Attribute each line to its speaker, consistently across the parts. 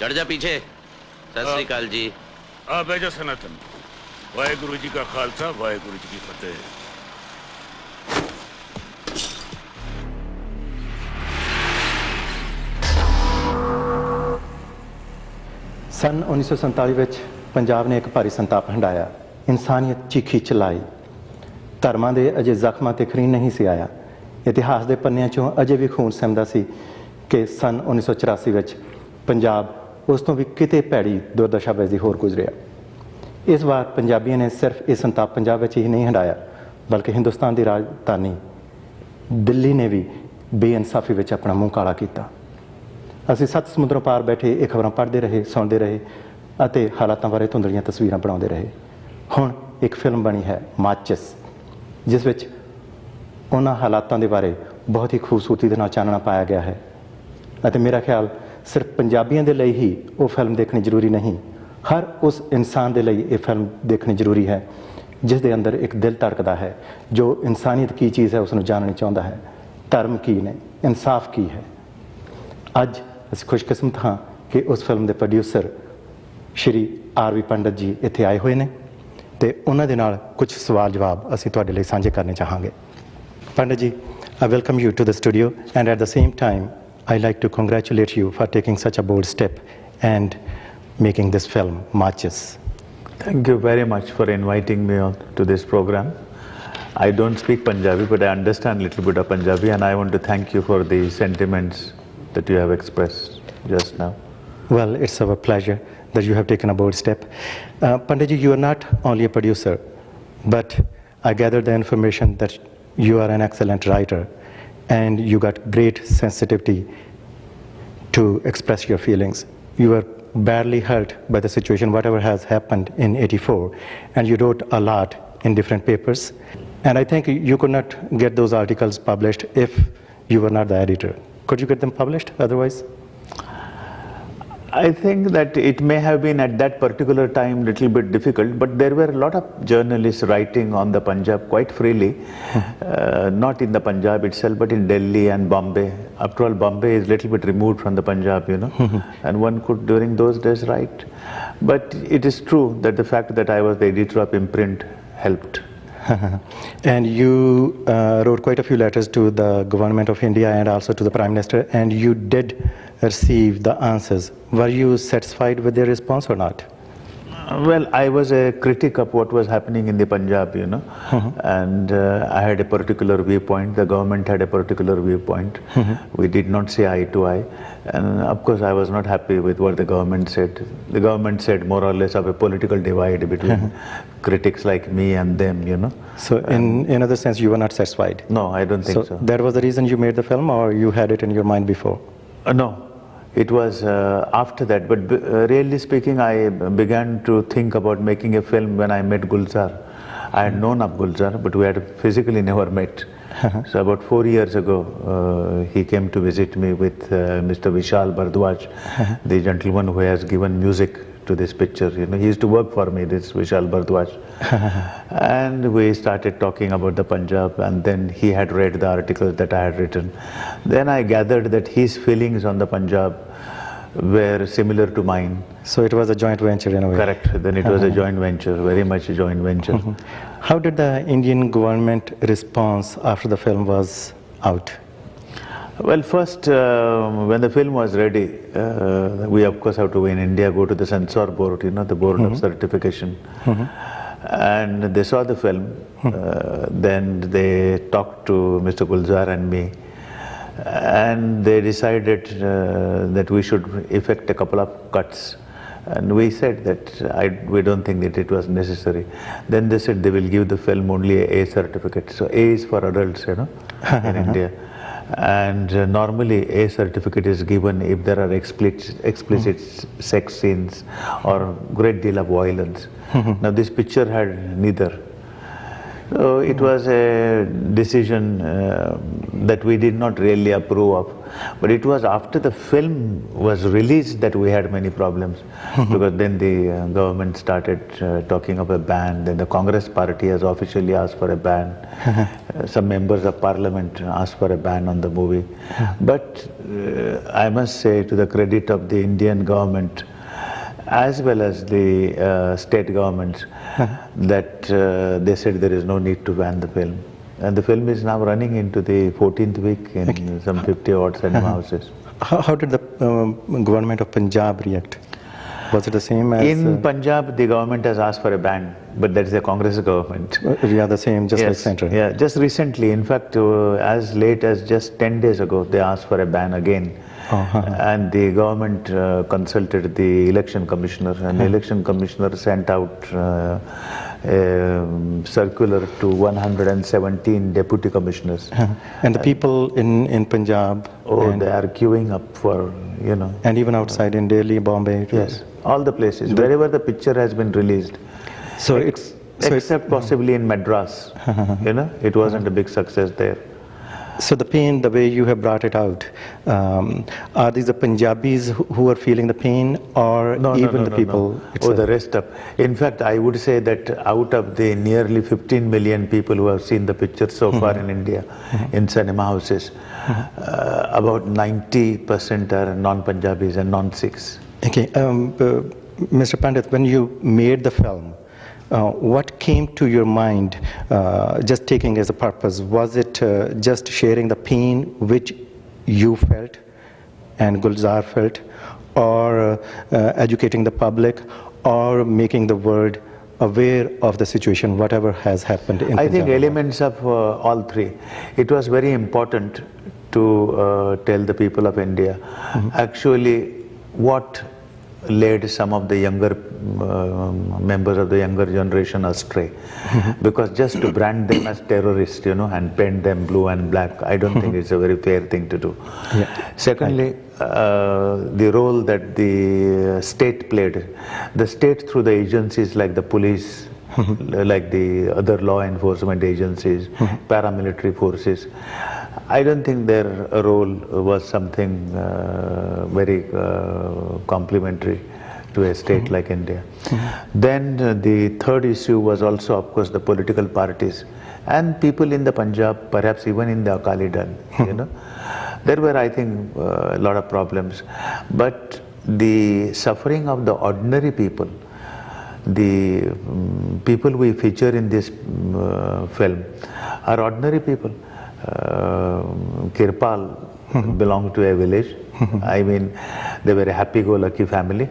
Speaker 1: चढ़ जा पीछे। सत श्री अकाल जी।
Speaker 2: आ बैजा सनातन। वाहेगुरु जी का खालसा, वाहेगुरु जी की फतेह।
Speaker 3: सन 1947 ਵਿੱਚ ਪੰਜਾਬ ਨੇ ਇੱਕ ਭਾਰੀ ਸੰਤਾਪ ਹੰਢਾਇਆ। ਇਨਸਾਨੀਅਤ ਚੀਖੀ ਚਲਾਈ। ਧਰਮਾਂ ਦੇ ਅਜੇ ਜ਼ਖਮਾਂ ਤੇ ਖਰੀਨ ਨਹੀਂ ਸੀ ਆਇਆ। ਇਤਿਹਾਸ ਦੇ ਪੰਨਿਆਂ 'ਚੋਂ ਅਜੇ ਵੀ ਖੂਨ ਸਿਮਦਾ ਸੀ ਕਿ ਸਨ 1984 ਵਿੱਚ ਪੰਜਾਬ ਉਸ ਤੋਂ ਵੀ ਕਿਤੇ ਭੈੜੀ ਦੁਰਦਸ਼ਾ ਵਿੱਚ ਦੀ ਹੋਰ ਗੁਜ਼ਰਿਆ। ਇਸ ਵਾਰ ਪੰਜਾਬੀਆਂ ਨੇ ਸਿਰਫ ਇਹ ਸੰਤਾਪ ਪੰਜਾਬ ਵਿੱਚ ਹੀ ਨਹੀਂ ਹੰਢਾਇਆ, ਬਲਕਿ ਹਿੰਦੁਸਤਾਨ ਦੀ ਰਾਜਧਾਨੀ ਦਿੱਲੀ ਨੇ ਵੀ ਬੇਇਨਸਾਫੀ ਵਿੱਚ ਆਪਣਾ ਮੂੰਹ ਕਾਲਾ ਕੀਤਾ। ਅਸੀਂ 7 ਸਮੁੰਦਰੋਂ ਪਾਰ ਬੈਠੇ ਇਹ ਖਬਰਾਂ ਪੜ੍ਹਦੇ ਰਹੇ, ਸੁਣਦੇ ਰਹੇ ਅਤੇ ਹਾਲਾਤਾਂ ਬਾਰੇ ਧੁੰਦਲੀਆਂ ਤਸਵੀਰਾਂ ਬਣਾਉਂਦੇ ਰਹੇ। ਹੁਣ ਇੱਕ ਫਿਲਮ ਬਣੀ ਹੈ ਮਾਚਿਸ, ਜਿਸ ਵਿੱਚ ਉਹਨਾਂ ਹਾਲਾਤਾਂ ਦੇ ਬਾਰੇ ਬਹੁਤ ਹੀ ਖੂਬਸੂਰਤੀ ਦੇ ਨਾਲ ਚਾਨਣਾ ਪਾਇਆ ਗਿਆ ਹੈ। ਅਤੇ ਮੇਰਾ ਖਿਆਲ ਸਿਰਫ ਪੰਜਾਬੀਆਂ ਦੇ ਲਈ ਹੀ ਉਹ ਫਿਲਮ ਦੇਖਣੀ ਜ਼ਰੂਰੀ ਨਹੀਂ, ਹਰ ਉਸ ਇਨਸਾਨ ਦੇ ਲਈ ਇਹ ਫਿਲਮ ਦੇਖਣੀ ਜ਼ਰੂਰੀ ਹੈ ਜਿਸ ਦੇ ਅੰਦਰ ਇੱਕ ਦਿਲ ਧੜਕਦਾ ਹੈ, ਜੋ ਇਨਸਾਨੀਅਤ ਕੀ ਚੀਜ਼ ਹੈ ਉਸ ਨੂੰ ਜਾਣਨੀ ਚਾਹੁੰਦਾ ਹੈ, ਧਰਮ ਕੀ ਨੇ, ਇਨਸਾਫ ਕੀ ਹੈ। ਅੱਜ ਅਸੀਂ ਖੁਸ਼ਕਿਸਮਤ ਹਾਂ ਕਿ ਉਸ ਫਿਲਮ ਦੇ ਪ੍ਰੋਡਿਊਸਰ ਸ਼੍ਰੀ ਆਰ.ਵੀ. ਪੰਡਤ ਜੀ ਇੱਥੇ ਆਏ ਹੋਏ ਨੇ ਅਤੇ ਉਹਨਾਂ ਦੇ ਨਾਲ ਕੁਝ ਸਵਾਲ ਜਵਾਬ ਅਸੀਂ ਤੁਹਾਡੇ ਲਈ ਸਾਂਝੇ ਕਰਨੇ ਚਾਹਾਂਗੇ। Pandit ji, I welcome you to the studio, and at the same time, I like to congratulate you for taking such a bold step and making this film, MAACHIS.
Speaker 4: Thank you very much for inviting me on to this program. I don't speak Punjabi, but I understand a little bit of Punjabi, and I want to thank you for the sentiments that you have expressed just now.
Speaker 3: Well, it's our pleasure that you have taken a bold step. Pandit ji, you are not only a producer, but I gathered the information that you are an excellent writer and you got great sensitivity to express your feelings. You were badly hurt by the situation, whatever has happened in '84, and you wrote a lot in different papers. And I think you could not get those articles published if you were not the editor. Could you get them published otherwise?
Speaker 4: I think that it may have been at that particular time a little bit difficult, but there were a lot of journalists writing on the Punjab quite freely, not in the Punjab itself, but in Delhi and Bombay. After all, Bombay is a little bit removed from the Punjab, you know, and one could during those days write. But it is true that the fact that I was the editor of imprint helped.
Speaker 3: And you wrote quite a few letters to the government of India and also to the Prime Minister, and you did receive the answers. Were you satisfied with their response or not?
Speaker 4: Well, I was a critic of what was happening in the Punjab, you know, and I had a particular viewpoint. The government had a particular viewpoint. We did not see eye to eye, and of course I was not happy with what the government said. The government said more or less of a political divide between critics like me and them, you know.
Speaker 3: So in other sense, you were not satisfied?
Speaker 4: No, I don't think so.
Speaker 3: That was the reason you made the film, or you had it in your mind before?
Speaker 4: No. It was after that, but really speaking, I began to think about making a film when I met Gulzar. I had known of Gulzar, but we had physically never met. So about 4 years ago, he came to visit me with Mr. Vishal Bardwaj, the gentleman who has given music to this picture. You know, he used to work for me, this Vishal Bardwaj. And we started talking about the Punjab, and then he had read the articles that I had written. Then I gathered that his feelings on the Punjab were similar to mine.
Speaker 3: So it was a joint venture in a way?
Speaker 4: Correct. Then it was a joint venture, very much a joint venture.
Speaker 3: How did the Indian government response after the film was out?
Speaker 4: Well, first, when the film was ready, we of course have to, in India, go to the censor board, you know, the board of certification. And they saw the film, then they talked to Mr. Gulzar and me, and they decided that we should effect a couple of cuts. And we said that we don't think that it was necessary. Then they said they will give the film only a A certificate. So A is for adults, you know, in India. And normally A certificate is given if there are explicit sex scenes or great deal of violence. Now this picture had neither. So it was a decision that we did not really approve of. But it was after the film was released that we had many problems. Because then the government started talking of a ban. Then the Congress party has officially asked for a ban. Some members of parliament asked for a ban on the movie. But I must say, to the credit of the Indian government, as well as the state governments, that they said there is no need to ban the film. And the film is now running into the 14th week in some 50 odd cinema houses.
Speaker 3: How did the government of Punjab react? Was it the same as...
Speaker 4: In Punjab, the government has asked for a ban, but that is the Congress government.
Speaker 3: Yeah, the same, just like Central.
Speaker 4: Yeah, just recently, in fact, as late as just 10 days ago, they asked for a ban again. And the government consulted the election commissioner, and the election commissioner sent out a circular to 117 deputy commissioners.
Speaker 3: And the people in Punjab...
Speaker 4: they are queuing up for,
Speaker 3: And even outside in Delhi, Bombay?
Speaker 4: Yes, all the places, wherever the picture has been released.
Speaker 3: So
Speaker 4: except possibly in Madras, it wasn't a big success there.
Speaker 3: So the pain, the way you have brought it out, are these the Punjabis who are feeling the pain, or even the people?
Speaker 4: No. The rest of... In fact, I would say that out of the nearly 15 million people who have seen the picture so far in India, in cinema houses, about 90% are non-Punjabis and non-Sikhs.
Speaker 3: Okay, Mr. Pandit, when you made the film, what came to your mind, just taking as a purpose? Was it just sharing the pain which you felt and Gulzar felt, or educating the public, or making the world aware of the situation, whatever has happened in
Speaker 4: I think
Speaker 3: Punjab?
Speaker 4: Elements of all three. It was very important to tell the people of India actually what led some of the younger members of the younger generation astray. Because just to brand them as terrorists, and paint them blue and black, I don't think it's a very fair thing to do. Secondly, the role that the state played. The state, through the agencies like the police, like the other law enforcement agencies, paramilitary forces, I don't think their role was something very complimentary to a state like India. Then the third issue was also, of course, the political parties and people in the Punjab, perhaps even in the Akali Dal. There were, I think, a lot of problems. But the suffering of the ordinary people, the people we feature in this film, are ordinary people. Kirpal belonged to a village. I mean, they were a happy-go-lucky family.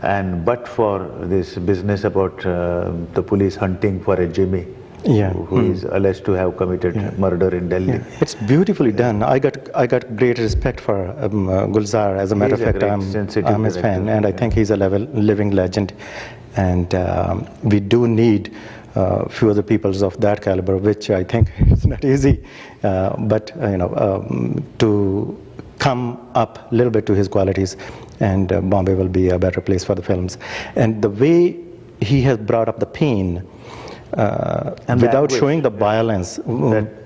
Speaker 4: And but for this business about the police hunting for a Jimmy, who is alleged to have committed murder in Delhi.
Speaker 3: It's beautifully done. I got great respect for Gulzar. As a matter of fact, I'm his fan, and I think he's a living legend. And we do need few other peoples of that caliber, which I think is not easy, but to come up a little bit to his qualities, and Bombay will be a better place for the films. And the way he has brought up the pain, without showing the violence,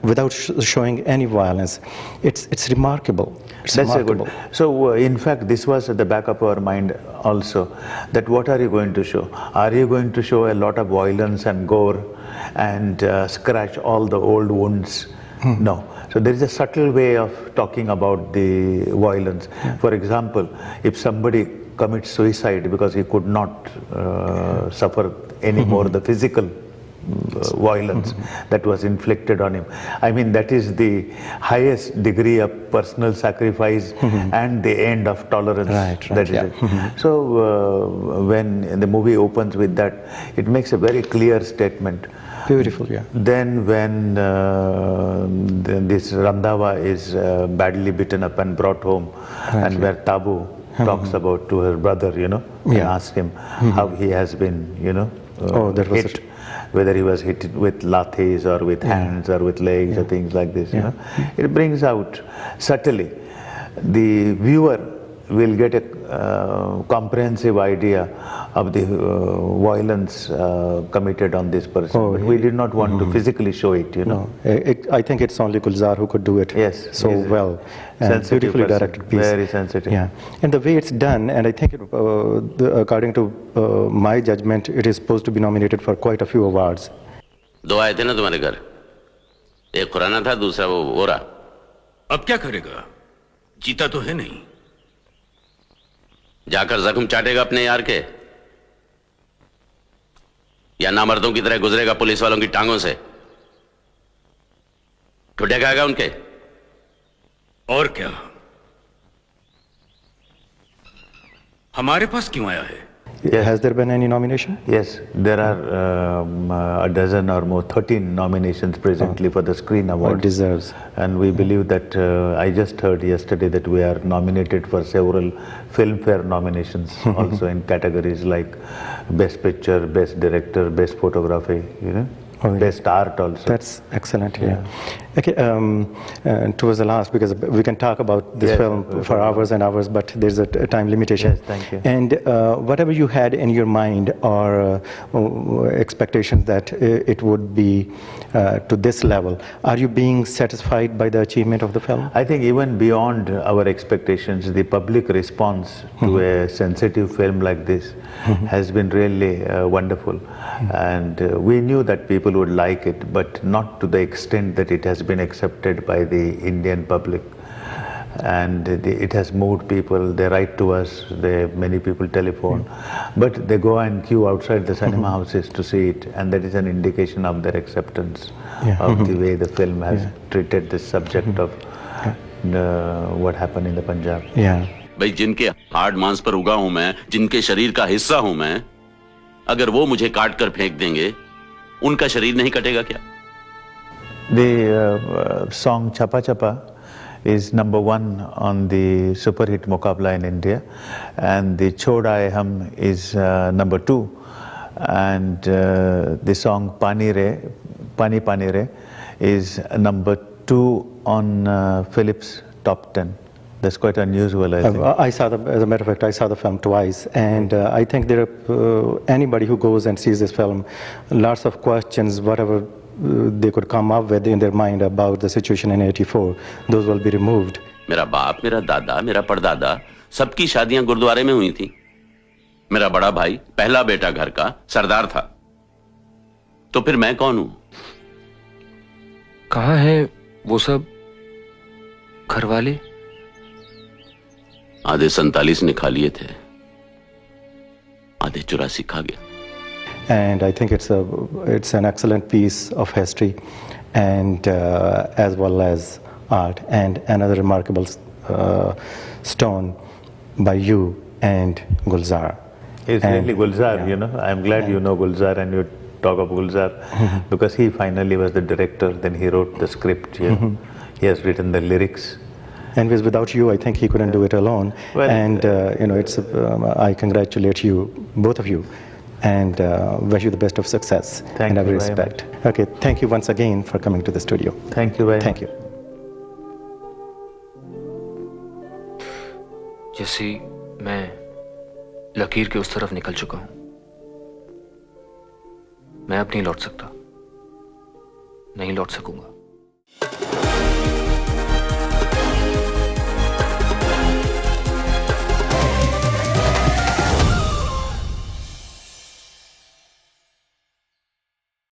Speaker 3: without showing any violence, it's remarkable.
Speaker 4: That's remarkable. So, in fact, this was at the back of our mind also, that what are you going to show? Are you going to show a lot of violence and gore and scratch all the old wounds? No. So there is a subtle way of talking about the violence. For example, if somebody commits suicide because he could not suffer any more the physical violence that was inflicted on him. I mean, that is the highest degree of personal sacrifice and the end of tolerance. That is it. So when the movie opens with that, it makes a very clear statement.
Speaker 3: Beautiful, yeah.
Speaker 4: Then when this Randhawa is badly beaten up and brought home, and where Tabu talks about to her brother, and asks him how he has been, hit. Whether he was hit with lathis or with hands or with legs or things like this, It brings out subtly. The viewer we'll get a comprehensive idea of the violence committed on this person.
Speaker 3: Oh,
Speaker 4: but we did not want to physically show it, you know.
Speaker 3: No, I think it's only Gulzar who could do it so
Speaker 4: he's a
Speaker 3: well. And
Speaker 4: sensitive
Speaker 3: beautifully
Speaker 4: person,
Speaker 3: directed piece.
Speaker 4: very sensitive.
Speaker 3: Yeah, and the way it's done, and I think according to my judgment, it is supposed to be nominated for quite a few awards.
Speaker 1: दो आए थे ना तुम्हारे घर, एक खुराना था, दूसरा वो रहा।
Speaker 2: अब क्या करेगा, जीता तो है नहीं।
Speaker 1: जाकर जख्म चाटेगा अपने यार के, या नामर्दों की तरह गुजरेगा पुलिस वालों की टांगों से, ठुड्डे खाएगा उनके।
Speaker 2: और क्या, हमारे पास क्यों आया है?
Speaker 3: Has there been any nomination?
Speaker 4: Yes, there are a dozen or more, 13 nominations presently for the Screen Award.
Speaker 3: Or deserves.
Speaker 4: And we believe that, I just heard yesterday that we are nominated for several Filmfare nominations also in categories like Best Picture, Best Director, Best Photography, you know.
Speaker 3: Oh, yeah.
Speaker 4: Best art also.
Speaker 3: That's excellent. Yeah. Okay. Towards the last, because we can talk about this film for hours and hours, but there's a time limitation.
Speaker 4: Yes, thank you.
Speaker 3: And whatever you had in your mind or expectations that it would be to this level, are you being satisfied by the achievement of the film?
Speaker 4: I think even beyond our expectations, the public response to a sensitive film like this has been really wonderful. And we knew that people would like it, but not to the extent that it has been accepted by the Indian public. And it has moved people. They write to us, many people telephone, but they go and queue outside the cinema houses to see it, and that is an indication of their acceptance of the way the film has treated this subject of what happened in the Punjab.
Speaker 3: Yeah.
Speaker 1: भाई जिनके hard मांस पर उगा हूं मैं, जिनके शरीर का हिस्सा हूं मैं, अगर वो मुझे काट कर फेंक देंगे, उनका शरीर नहीं कटेगा क्या?
Speaker 4: The song Chapa Chapa is #1 on the super hit Muqabla in India, and the Chhod Aaye Hum is #2, and the song Pani Pani Re is #2 on Philip's top 10. That's quite unusual, I think.
Speaker 3: I saw as a matter of fact, I saw the film twice, and I think there are anybody who goes and sees this film, lots of questions, whatever they could come up with in their mind about the situation in 84, those will be removed.
Speaker 1: मेरा बाप, मेरा दादा, मेरा परदादा, सबकी शादियां गुरुद्वारे में हुई थी। मेरा बड़ा भाई, पहला बेटा घर का सरदार था। तो फिर मैं कौन हूं?
Speaker 5: कहाँ है वो सब घर वाले?
Speaker 1: आधे 47 ने खा लिए थे, आधे 84 खा गया।
Speaker 3: And I think it's an excellent piece of history, and as well as art, and another remarkable stone by you and Gulzar.
Speaker 4: It's really Gulzar, you know. I'm glad you know Gulzar and you talk of Gulzar, because he finally was the director, then he wrote the script. He has written the lyrics.
Speaker 3: And without you, I think he couldn't do it alone. Well, and you know, I congratulate you, both of you, and wish you the best of success in every respect. Okay, thank you once again for coming to the studio.
Speaker 4: Thank you very much.
Speaker 3: Thank you.
Speaker 5: जैसे मैं लकीर के उस तरफ निकल चुका हूं, मैं अब नहीं लौट सकता, नहीं लौट सकूंगा।